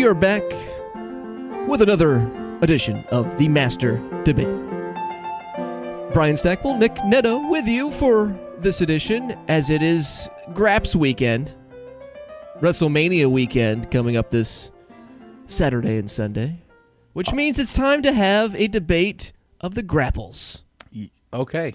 are back with another edition of the Master Debate. Brian Stackpole, Nick Netto with you for this edition, as it is Graps weekend, WrestleMania weekend coming up this Saturday and Sunday, which means it's time to have a debate of the grapples. Okay.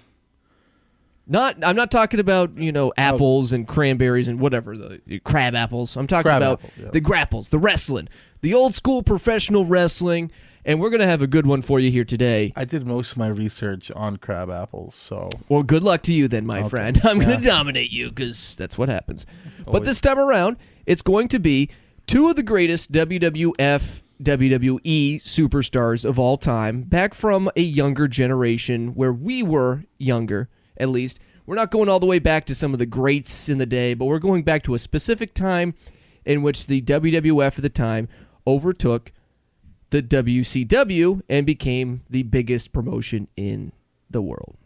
I'm not talking about, apples and cranberries and whatever, the crab apples. I'm talking about the grapples, the wrestling, the old school professional wrestling, and we're going to have a good one for you here today. I did most of my research on crab apples, so... Well, good luck to you then, my friend. I'm going to dominate you because that's what happens. But this time around, it's going to be two of the greatest WWF, WWE superstars of all time, back from a younger generation where we were younger. At least. We're not going all the way back to some of the greats in the day, but we're going back to a specific time in which the WWF at the time overtook the WCW and became the biggest promotion in the world.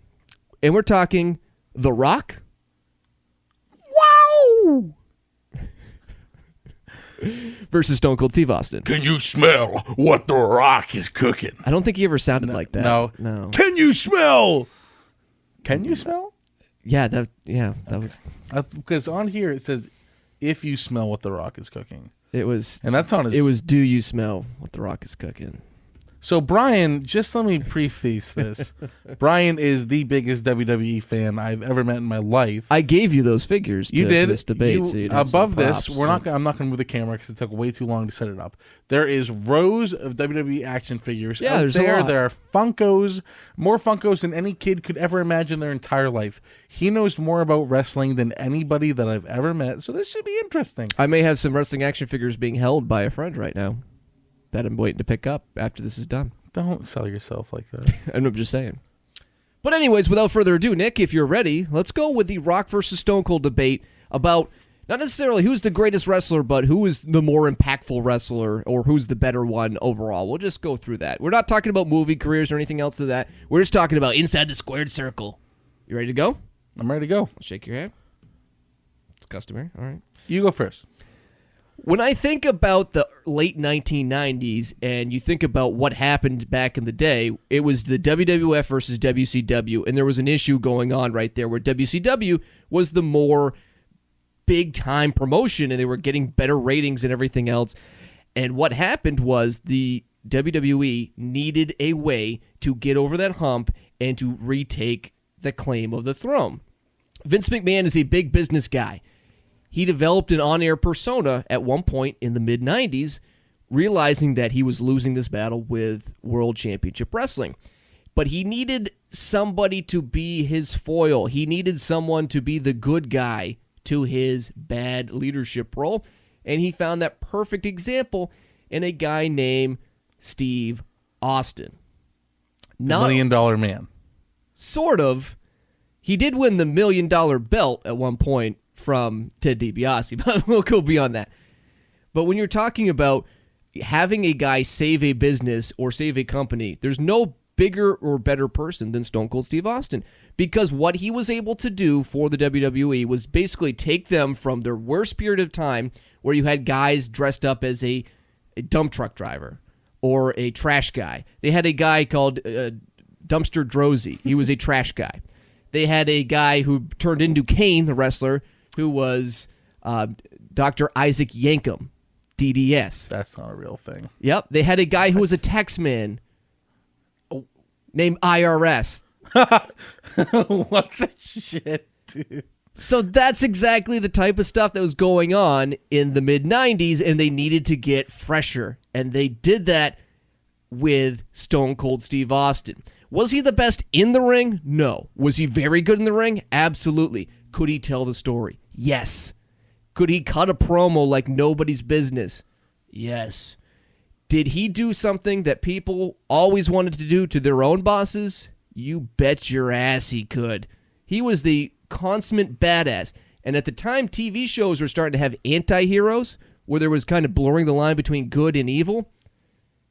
And we're talking The Rock. Wow! Versus Stone Cold Steve Austin. Can you smell what The Rock is cooking? I don't think he ever sounded like that. No. Can you smell? Can you smell? Yeah, that was... Because on here it says, if you smell what The Rock is cooking. It was... And that's on his... It was, do you smell what The Rock is cooking? So, Brian, just let me preface this. Brian is the biggest WWE fan I've ever met in my life. I gave you those figures You did. for this debate. So above this, I'm not going to move the camera because it took way too long to set it up. There is rows of WWE action figures out there's there. a lot. There are Funkos, more Funkos than any kid could ever imagine their entire life. He knows more about wrestling than anybody that I've ever met, so this should be interesting. I may have some wrestling action figures being held by a friend right now that I'm waiting to pick up after this is done. Don't sell yourself like that. I'm just saying. But anyways, without further ado, Nick, if you're ready, let's go with the Rock versus Stone Cold debate about not necessarily who's the greatest wrestler, but who is the more impactful wrestler or who's the better one overall. We'll just go through that. We're not talking about movie careers or anything else to that. We're just talking about inside the squared circle. You ready to go? I'm ready to go. I'll shake your hand. It's customary. All right. You go first. When I think about the late 1990s and you think about what happened back in the day, it was the WWF versus WCW, and there was an issue going on right there where WCW was the more big-time promotion, and they were getting better ratings and everything else. And what happened was the WWE needed a way to get over that hump and to retake the claim of the throne. Vince McMahon is a big business guy. He developed an on-air persona at one point in the mid-90s, realizing that he was losing this battle with World Championship Wrestling. But he needed somebody to be his foil. He needed someone to be the good guy to his bad leadership role, and he found that perfect example in a guy named Steve Austin. The $1 Million Man. Sort of. He did win the $1 million belt at one point from Ted DiBiase, but we'll go beyond that. But when you're talking about having a guy save a business or save a company, there's no bigger or better person than Stone Cold Steve Austin, because what he was able to do for the WWE was basically take them from their worst period of time where you had guys dressed up as a dump truck driver or a trash guy. They had a guy called Dumpster Drozy. He was a trash guy. They had a guy who turned into Kane, the wrestler, who was Dr. Isaac Yankem, DDS. That's not a real thing. Yep. They had a guy who was a tax man named IRS. What the shit, dude? So that's exactly the type of stuff that was going on in the mid-90s, and they needed to get fresher. And they did that with Stone Cold Steve Austin. Was he the best in the ring? No. Was he very good in the ring? Absolutely. Could he tell the story? Yes. Could he cut a promo like nobody's business? Yes. Did he do something that people always wanted to do to their own bosses? You bet your ass he could. He was the consummate badass. And at the time, TV shows were starting to have anti-heroes, where there was kind of blurring the line between good and evil.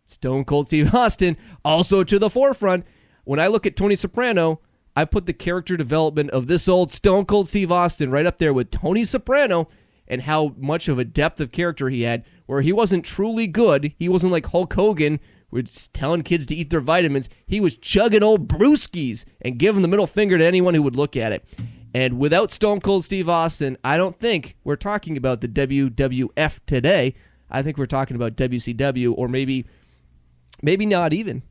Stone Cold Steve Austin, also to the forefront. When I look at Tony Soprano, I put the character development of this old Stone Cold Steve Austin right up there with Tony Soprano, and how much of a depth of character he had, where he wasn't truly good. He wasn't like Hulk Hogan, was telling kids to eat their vitamins. He was chugging old brewskis and giving the middle finger to anyone who would look at it. And without Stone Cold Steve Austin, I don't think we're talking about the WWF today. I think we're talking about WCW, or maybe not even.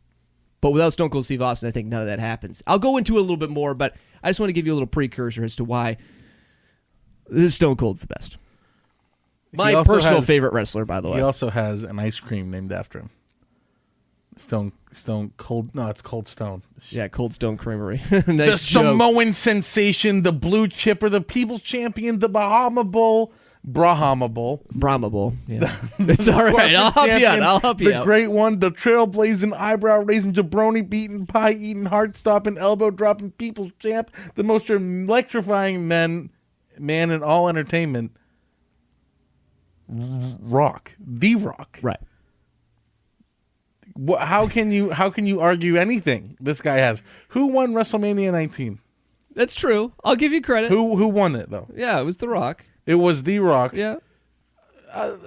But without Stone Cold Steve Austin, I think none of that happens. I'll go into it a little bit more, but I just want to give you a little precursor as to why Stone Cold's the best. My personal favorite wrestler, by the way. He also has an ice cream named after him. Stone Cold. No, it's Cold Stone. Yeah, Cold Stone Creamery. The Nice joke. Samoan sensation, the Blue Chipper, the People's Champion, the Brahma Bull. Brahma Bowl, yeah. It's all right. I'll help you out. The great one, the trailblazing, eyebrow-raising, jabroni-beating, pie-eating, heart-stopping, elbow-dropping People's Champ, the most electrifying man in all entertainment, Rock. The Rock. Right. How can you argue anything this guy has? Who won WrestleMania 19? That's true. I'll give you credit. Who won it, though? Yeah, it was The Rock. It was The Rock. Yeah.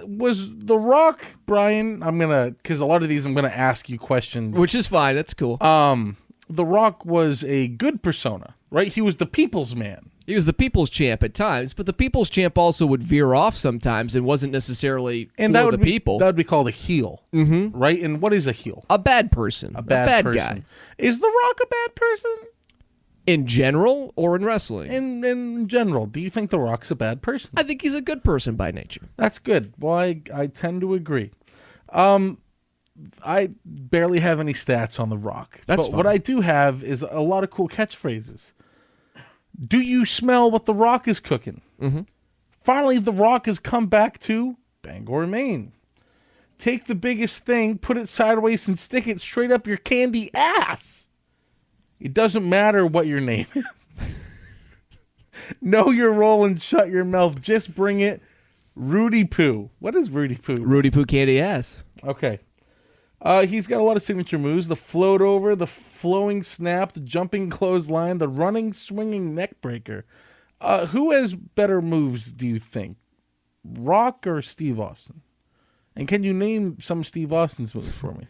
Was The Rock, Brian, because a lot of these I'm going to ask you questions. Which is fine. That's cool. The Rock was a good persona, right? He was the people's man. He was the people's champ at times, but the people's champ also would veer off sometimes and wasn't necessarily for the people. That would be called a heel, right? And what is a heel? A bad person. A bad person. Guy. Is The Rock a bad person? In general or in wrestling? In general. Do you think The Rock's a bad person? I think he's a good person by nature. That's good. Well, I tend to agree. I barely have any stats on The Rock. That's but fine. What I do have is a lot of cool catchphrases. Do you smell what The Rock is cooking? Mm-hmm. Finally, The Rock has come back to Bangor, Maine. Take the biggest thing, put it sideways, and stick it straight up your candy ass. It doesn't matter what your name is. Know your role and shut your mouth. Just bring it. Rudy Poo. What is Rudy Poo? Rudy Poo candy ass. Okay. He's got a lot of signature moves. The float over, the flowing snap, the jumping clothesline, the running, swinging neck breaker. Who has better moves, do you think? Rock or Steve Austin? And can you name some Steve Austin's moves for me?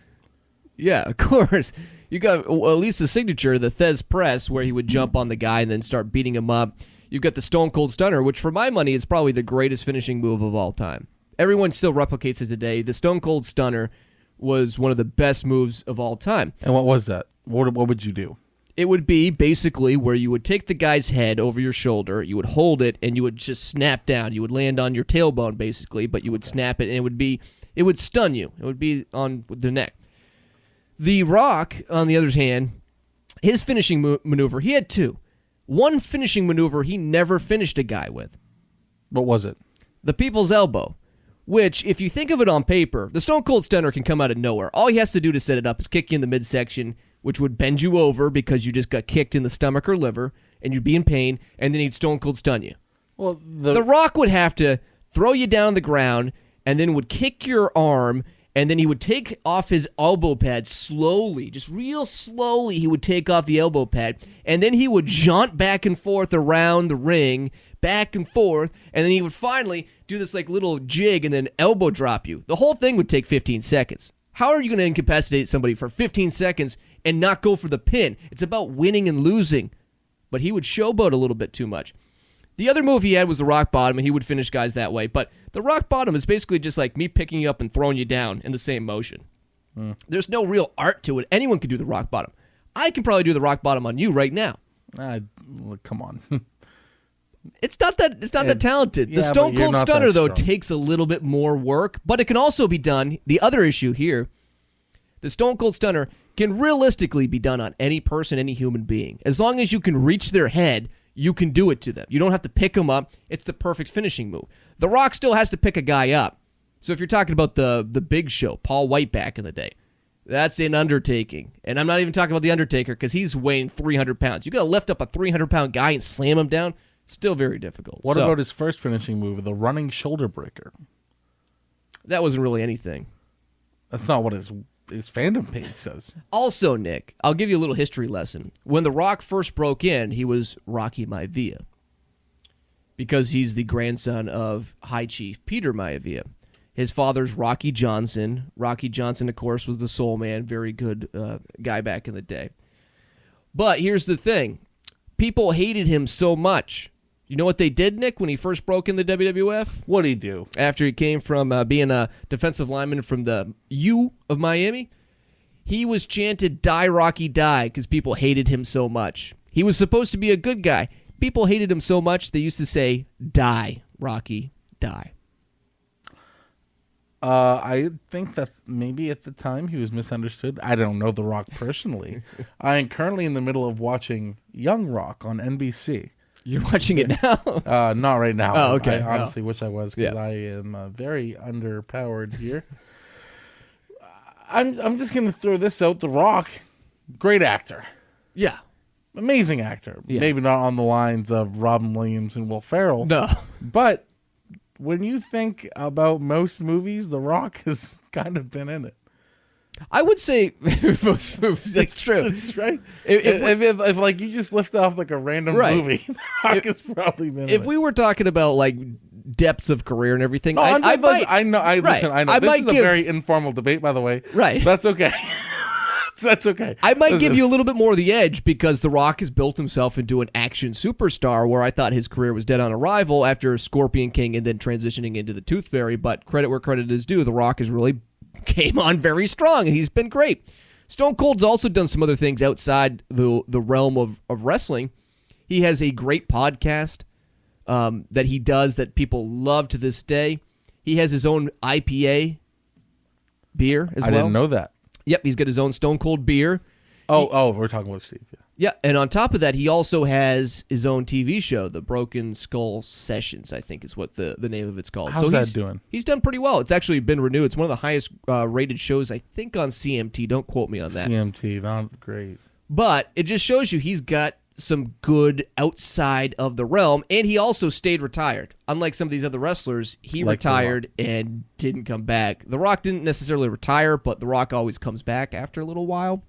Yeah, of course. You got at least the signature, the Thez Press, where he would jump on the guy and then start beating him up. You've got the Stone Cold Stunner, which for my money is probably the greatest finishing move of all time. Everyone still replicates it today. The Stone Cold Stunner was one of the best moves of all time. And what was that? What would you do? It would be basically where you would take the guy's head over your shoulder, you would hold it, and you would just snap down. You would land on your tailbone, basically, but you would snap it, and it would stun you. It would be on the neck. The Rock, on the other hand, his finishing maneuver, he had two. One finishing maneuver he never finished a guy with. What was it? The People's Elbow, which, if you think of it on paper, the Stone Cold Stunner can come out of nowhere. All he has to do to set it up is kick you in the midsection, which would bend you over because you just got kicked in the stomach or liver, and you'd be in pain, and then he'd Stone Cold Stun you. Well, The Rock would have to throw you down on the ground, and then would kick your arm, and then he would take off his elbow pad slowly, just real slowly. He would take off the elbow pad, and then he would jaunt back and forth around the ring, back and forth, and then he would finally do this like little jig and then elbow drop you. The whole thing would take 15 seconds. How are you going to incapacitate somebody for 15 seconds and not go for the pin? It's about winning and losing. But he would showboat a little bit too much. The other move he had was the rock bottom, and he would finish guys that way. But the rock bottom is basically just like me picking you up and throwing you down in the same motion. There's no real art to it. Anyone can do the rock bottom. I can probably do the rock bottom on you right now. Come on. It's not that talented. The Stone Cold Stunner, though, takes a little bit more work, but it can also be done. The other issue here, the Stone Cold Stunner can realistically be done on any person, any human being. As long as you can reach their head, you can do it to them. You don't have to pick them up. It's the perfect finishing move. The Rock still has to pick a guy up. So if you're talking about the Big Show, Paul White back in the day, that's an undertaking. And I'm not even talking about The Undertaker because he's weighing 300 pounds. You got to lift up a 300-pound guy and slam him down. Still very difficult. What about his first finishing move, the running shoulder breaker? That wasn't really anything. That's not what his fandom page says. Also, Nick, I'll give you a little history lesson. When The Rock first broke in, he was Rocky Maivia. because he's the grandson of High Chief Peter Maivia. His father's Rocky Johnson. Rocky Johnson, of course, was the Soul Man, very good guy back in the day. But here's the thing. People hated him so much. You know what they did, Nick, when he first broke in the WWF? What'd he do? After he came from being a defensive lineman from the U of Miami, he was chanted, "Die, Rocky, die," because people hated him so much. He was supposed to be a good guy. People hated him so much, they used to say, "Die, Rocky, die." I think that maybe at the time he was misunderstood. I don't know The Rock personally. I am currently in the middle of watching Young Rock on NBC. You're watching it now? Not right now. Oh, okay. I honestly wish I was, because Yeah. I am very underpowered here. I'm just going to throw this out. The Rock, great actor. Yeah. Amazing actor. Yeah. Maybe not on the lines of Robin Williams and Will Ferrell. No. But when you think about most movies, The Rock has kind of been in it. I would say most movies. That's true. That's right. If If you just lift off like a random Right. movie, The Rock has probably been in If it. we were talking about like depths of career and everything, No, I I might. know. Right. Listen, I know. I This might is a give- very informal debate, by the way. Right. That's okay. That's okay. I might Listen, give you a little bit more of the edge because The Rock has built himself into an action superstar where I thought his career was dead on arrival after Scorpion King and then transitioning into the Tooth Fairy. But credit where credit is due, The Rock has really came on very strong and he's been great. Stone Cold's also done some other things outside the realm of wrestling. He has a great podcast that he does that people love to this day. He has his own IPA beer as I well. didn't know that. Yep, he's got his own Stone Cold beer. Oh, we're talking about Steve. Yeah. Yeah, and on top of that, he also has his own TV show, The Broken Skull Sessions, I think is what the name of it's called. How's that he's doing? He's done pretty well. It's actually been renewed. It's one of the highest rated shows, I think, on CMT. Don't quote me on that. CMT, not great. But it just shows you he's got some good outside of the realm, and he also stayed retired. Unlike some of these other wrestlers, he Like The retired and didn't come back. The Rock didn't necessarily retire, but The Rock always comes back after a little while.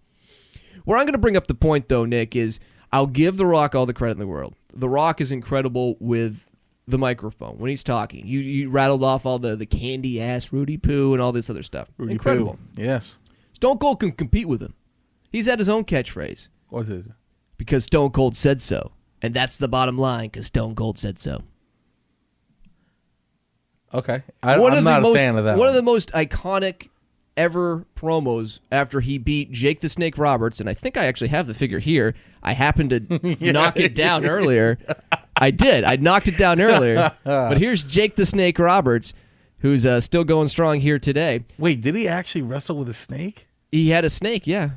Where I'm going to bring up the point, though, Nick, is I'll give The Rock all the credit in the world. The Rock is incredible with the microphone when he's talking. You rattled off all the candy ass Rudy Poo and all this other stuff. Rudy Incredible. Poo. Yes. Stone Cold can compete with him. He's had his own catchphrase. What is it? Because Stone Cold said so. And that's the bottom line, because Stone Cold said so. Okay. I'm not a fan of that. One of the most iconic ever promos after he beat Jake the Snake Roberts, and I think I actually have the figure here. I happened to knock it down earlier. I did. I knocked it down earlier. But here's Jake the Snake Roberts, who's still going strong here today. Wait, did he actually wrestle with a snake? He had a snake, yeah.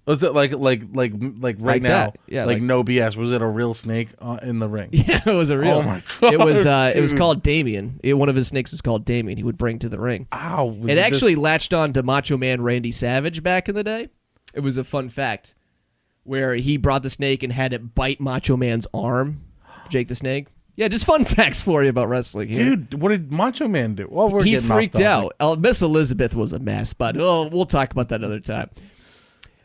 Was it like right Like now? that. Yeah, like like- no BS. Was it a real snake in the ring? Yeah, it was a real. Oh my God, It was dude. called Damien. One of his snakes is called Damien. He would bring to the ring. Ow! It actually latched on to Macho Man Randy Savage back in the day. It was a fun fact where he brought the snake and had it bite Macho Man's arm, Jake the Snake. Yeah, just fun facts for you about wrestling here. Dude, what did Macho Man do? Well, we're He getting off freaked topic. out. Miss Elizabeth was a mess, but we'll talk about that another time.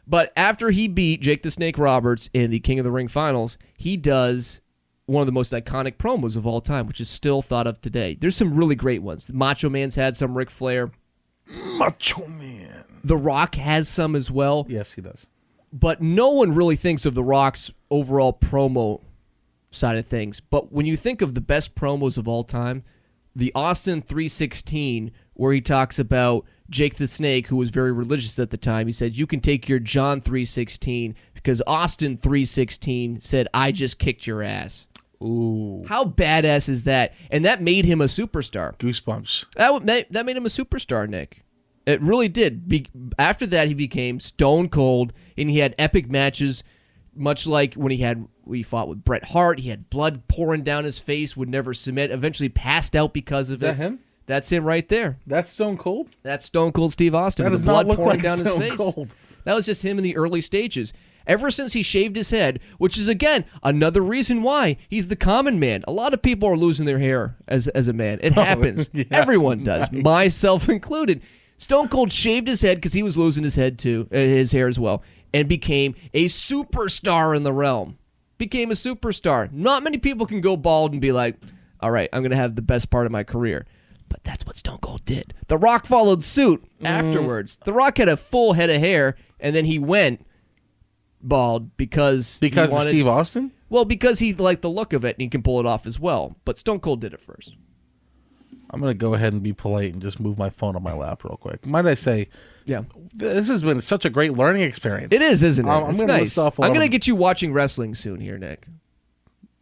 But after he beat Jake the Snake Roberts in the King of the Ring finals, he does one of the most iconic promos of all time, which is still thought of today. There's some really great ones. Macho Man's had some, Ric Flair. Macho Man. The Rock has some as well. Yes, he does. But no one really thinks of The Rock's overall promo side of things. But when you think of the best promos of all time, the Austin 316, where he talks about Jake the Snake, who was very religious at the time, he said, "You can take your John 316 because Austin 316 said, I just kicked your ass." Ooh. How badass is that? And that made him a superstar. Goosebumps. That made him a superstar, Nick. It really did. After that, he became Stone Cold, and he had epic matches, much like when he fought with Bret Hart. He had blood pouring down his face, would never submit, eventually passed out because of it. Is that him? That's him right there. That's Stone Cold? That's Stone Cold Steve Austin That with does the not blood look pouring like down Stone his face. Cold. That was just him in the early stages. Ever since he shaved his head, which is, again, another reason why he's the common man. A lot of people are losing their hair as a man. It happens. Yeah, Everyone does, myself included. Stone Cold shaved his head because he was losing his head too, his hair as well, and became a superstar in the realm. became a superstar. Not many people can go bald and be like, all right, I'm going to have the best part of my career. But that's what Stone Cold did. The Rock followed suit afterwards. The Rock had a full head of hair, and then he went bald because of Steve Austin? Well, because he liked the look of it, and he can pull it off as well. But Stone Cold did it first. I'm going to go ahead and be polite and just move my phone on my lap real quick. Might I say, Yeah. this has been such a great learning experience. It is, isn't it? It's gonna nice. list off a I'm lot going to of- get you watching wrestling soon here, Nick.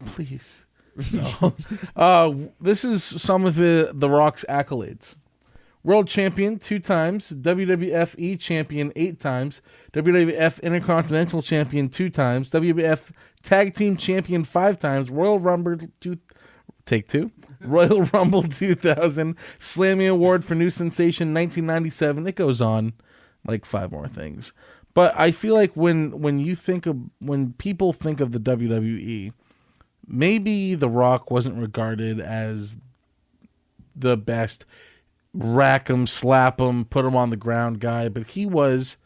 Please. No. This is some of the Rock's accolades. World champion 2 times, WWF E champion 8 times, WWF Intercontinental champion 2 times, WWF Tag Team champion 5 times, Royal Rumble 2, Royal Rumble 2000, Slammy Award for New Sensation 1997. It goes on like 5 more things. But I feel like when people think of the WWE, maybe The Rock wasn't regarded as the best rack 'em, slap 'em, put 'em on the ground guy, but he was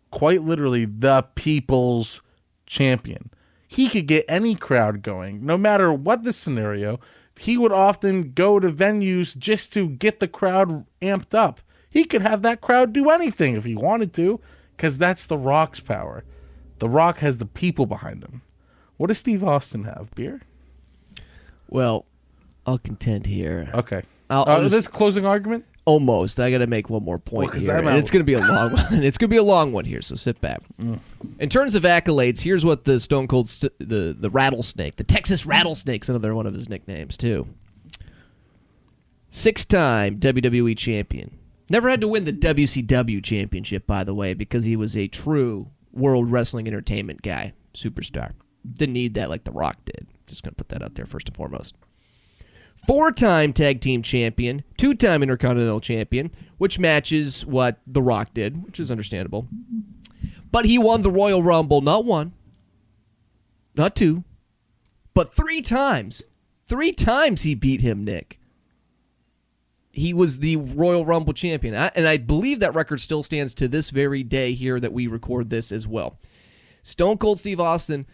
quite literally the people's champion. He could get any crowd going, no matter what the scenario. He would often go to venues just to get the crowd amped up. He could have that crowd do anything if he wanted to, because that's The Rock's power. The Rock has the people behind him. What does Steve Austin have? Beer? Well, I'll contend here. Okay. I'll Is just- this closing argument? Almost. I got to make one more point 'cause here. I'm And out. it's going to be a long one. It's going to be a long one here, so sit back. In terms of accolades, here's what the Stone Cold, the Rattlesnake, the Texas Rattlesnake's another one of his nicknames, too. 6-time WWE champion. Never had to win the WCW championship, by the way, because he was a true World Wrestling Entertainment guy, superstar. Didn't need that like The Rock did. Just going to put that out there first and foremost. 4-time tag team champion, 2-time Intercontinental champion, which matches what The Rock did, which is understandable. But he won the Royal Rumble not 1, not 2, but 3 times. 3 times he beat him, Nick. He was the Royal Rumble champion. And I believe that record still stands to this very day here that we record this as well. Stone Cold Steve Austin,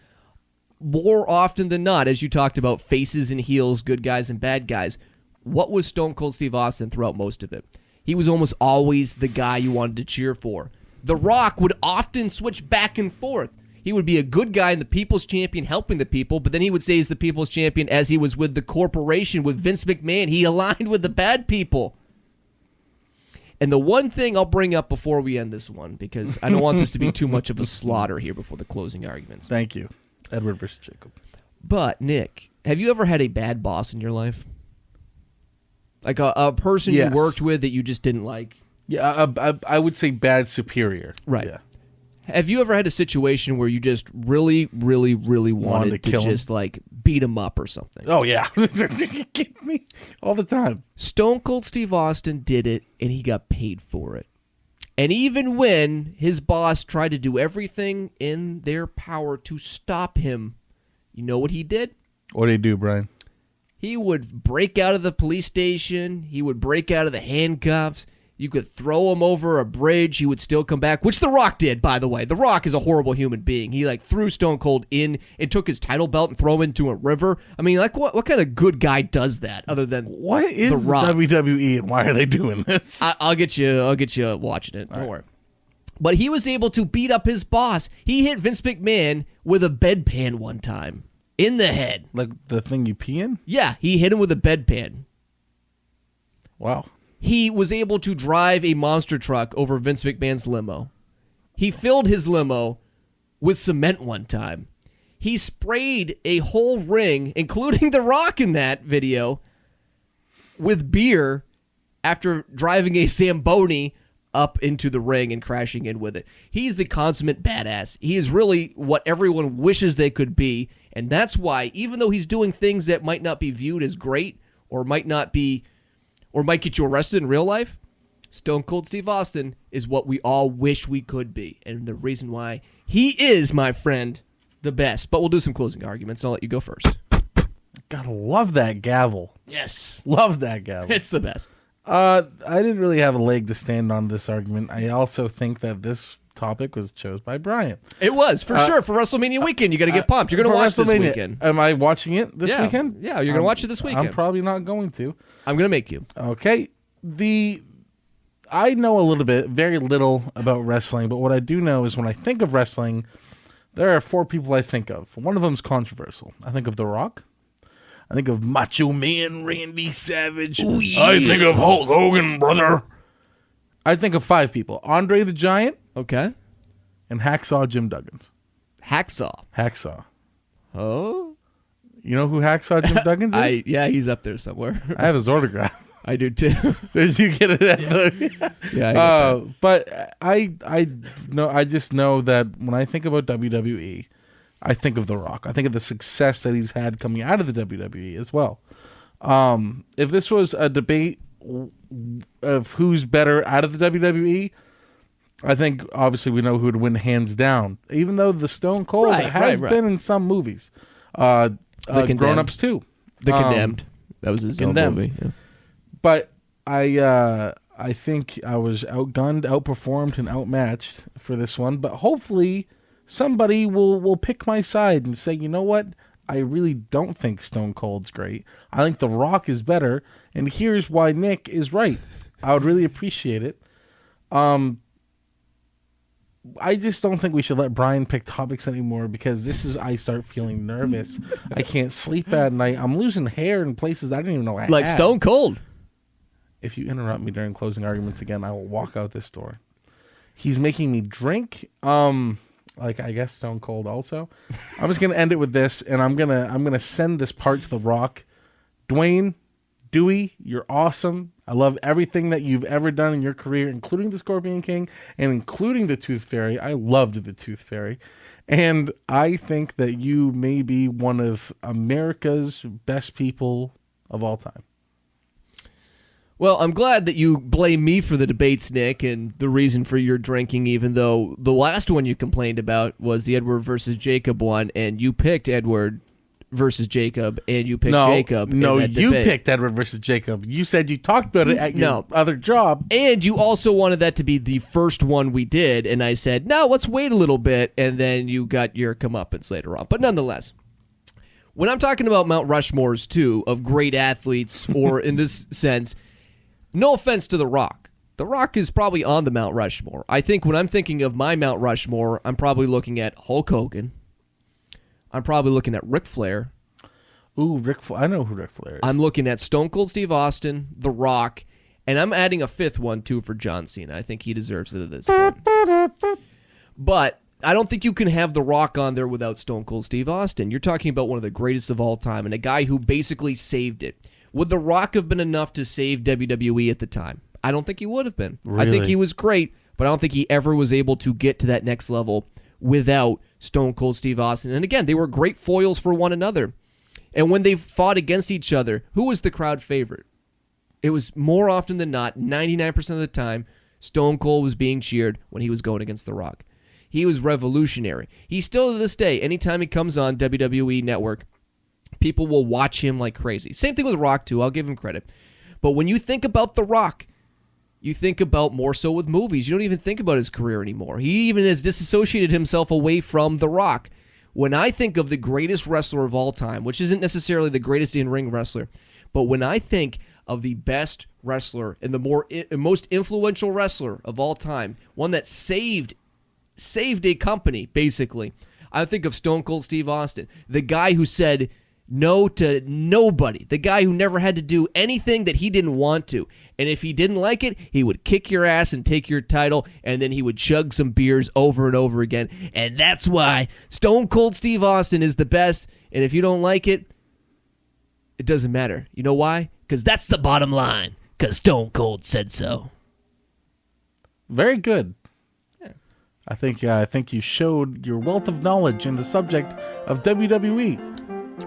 more often than not, as you talked about faces and heels, good guys and bad guys, what was Stone Cold Steve Austin throughout most of it? He was almost always the guy you wanted to cheer for. The Rock would often switch back and forth. He would be a good guy and the people's champion helping the people, but then he would say he's the people's champion as he was with the corporation, with Vince McMahon. He aligned with the bad people. And the one thing I'll bring up before we end this one, because I don't want this to be too much of a slaughter here before the closing arguments. Thank you. Edward versus Jacob. But, Nick, have you ever had a bad boss in your life? Like a person Yes. you worked with that you just didn't like? Yeah, I would say bad superior. Right. Yeah. Have you ever had a situation where you just really, really, really wanted to kill him? just like beat him up or something? Oh, yeah. You kidding me? All the time. Stone Cold Steve Austin did it, and he got paid for it. And even when his boss tried to do everything in their power to stop him, you know what he did? What do you do, Brian? He would break out of the police station. He would break out of the handcuffs. You could throw him over a bridge. He would still come back, which The Rock did, by the way. The Rock is a horrible human being. He like threw Stone Cold in and took his title belt and threw him into a river. I mean, like what kind of good guy does that other than What is The Rock? WWE and why are they doing this? I'll get you watching it. Don't worry. But he was able to beat up his boss. He hit Vince McMahon with a bedpan one time in the head. Like the thing you pee in? Yeah, he hit him with a bedpan. Wow. He was able to drive a monster truck over Vince McMahon's limo. He filled his limo with cement one time. He sprayed a whole ring, including The Rock in that video, with beer after driving a Zamboni up into the ring and crashing in with it. He's the consummate badass. He is really what everyone wishes they could be, and that's why, even though he's doing things that might not be viewed as great or might get you arrested in real life, Stone Cold Steve Austin is what we all wish we could be. And the reason why he is, my friend, the best. But we'll do some closing arguments, and I'll let you go first. Gotta love that gavel. Yes. Love that gavel. It's the best. I didn't really have a leg to stand on this argument. I also think that this topic was chose by Brian. It was, for sure. For WrestleMania weekend, you got to get pumped. You're going to watch this weekend. Am I watching it this weekend? Yeah, you're going to watch it this weekend. I'm probably not going to. I'm going to make you. Okay. I know a little bit, very little about wrestling, but what I do know is when I think of wrestling, there are 4 people I think of. One of them is controversial. I think of The Rock. I think of Macho Man Randy Savage. Ooh, yeah. I think of Hulk Hogan, brother. I think of 5 people. Andre the Giant. Okay. And Hacksaw Jim Duggins. Hacksaw. Oh? You know who Hacksaw Jim Duggins is? Yeah, he's up there somewhere. I have his autograph. I do too. Did you get it at the... Yeah. But I know. I just know that when I think about WWE, I think of The Rock. I think of the success that he's had coming out of the WWE as well. If this was a debate of who's better out of the WWE, I think obviously we know who would win hands down. Even though the Stone Cold has been in some movies, Grown Ups 2, The Condemned. That was his own movie. Yeah. But I think I was outgunned, outperformed, and outmatched for this one. But hopefully somebody will pick my side and say, you know what? I really don't think Stone Cold's great. I think The Rock is better. And here's why Nick is right. I would really appreciate it. I just don't think we should let Brian pick topics anymore because I start feeling nervous. I can't sleep at night. I'm losing hair in places I didn't even know I had. Like Stone Cold. If you interrupt me during closing arguments again, I will walk out this door. He's making me drink. Like I guess Stone Cold also. I'm just gonna end it with this, and I'm gonna send this part to The Rock. Dwayne, Dewey, you're awesome. I love everything that you've ever done in your career, including the Scorpion King and including the Tooth Fairy. I loved the Tooth Fairy. And I think that you may be one of America's best people of all time. Well, I'm glad that you blame me for the debates, Nick, and the reason for your drinking, even though the last one you complained about was the Edward versus Jacob one, and you picked Edward versus Jacob, and you picked Jacob. No, in that you debate. picked Edward versus Jacob. You said you talked about it at your other job. And you also wanted that to be the first one we did, and I said, no, let's wait a little bit, and then you got your comeuppance later on. But nonetheless, when I'm talking about Mount Rushmores, too, of great athletes, or in this sense, no offense to The Rock. The Rock is probably on the Mount Rushmore. I think when I'm thinking of my Mount Rushmore, I'm probably looking at Hulk Hogan. I'm probably looking at Ric Flair. Ooh, Ric Flair. I know who Ric Flair is. I'm looking at Stone Cold Steve Austin, The Rock, and I'm adding a 5th one, too, for John Cena. I think he deserves it at this point. But I don't think you can have The Rock on there without Stone Cold Steve Austin. You're talking about one of the greatest of all time and a guy who basically saved it. Would The Rock have been enough to save WWE at the time? I don't think he would have been. Really? I think he was great, but I don't think he ever was able to get to that next level without Stone Cold Steve Austin. And again, they were great foils for one another. And when they fought against each other, who was the crowd favorite? It was more often than not, 99% of the time, Stone Cold was being cheered when he was going against The Rock. He was revolutionary. He still to this day, anytime he comes on WWE Network, people will watch him like crazy. Same thing with Rock, too. I'll give him credit. But when you think about The Rock, you think about more so with movies. You don't even think about his career anymore. He even has disassociated himself away from The Rock. When I think of the greatest wrestler of all time, which isn't necessarily the greatest in-ring wrestler, but when I think of the best wrestler and the most influential wrestler of all time, one that saved a company, basically, I think of Stone Cold Steve Austin, the guy who said no to nobody, the guy who never had to do anything that he didn't want to. And if he didn't like it, he would kick your ass and take your title, and then he would chug some beers over and over again. And that's why Stone Cold Steve Austin is the best. And if you don't like it, it doesn't matter. You know why? Because that's the bottom line. Because Stone Cold said so. Very good. Yeah. I think you showed your wealth of knowledge in the subject of WWE.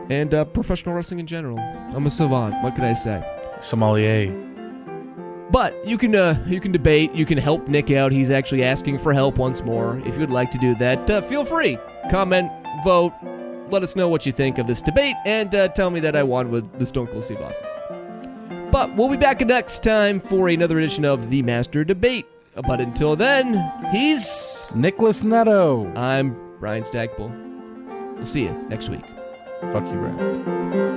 And professional wrestling in general. I'm a savant. What can I say? Sommelier. But you can debate. You can help Nick out. He's actually asking for help once more. If you'd like to do that, feel free. Comment, vote. Let us know what you think of this debate, and tell me that I won with the Stone Cold Steve Austin. But we'll be back next time for another edition of The Master Debate. But until then, he's... Nicholas Neto. I'm Brian Stackpole. We'll see you next week. Fuck you, Brad.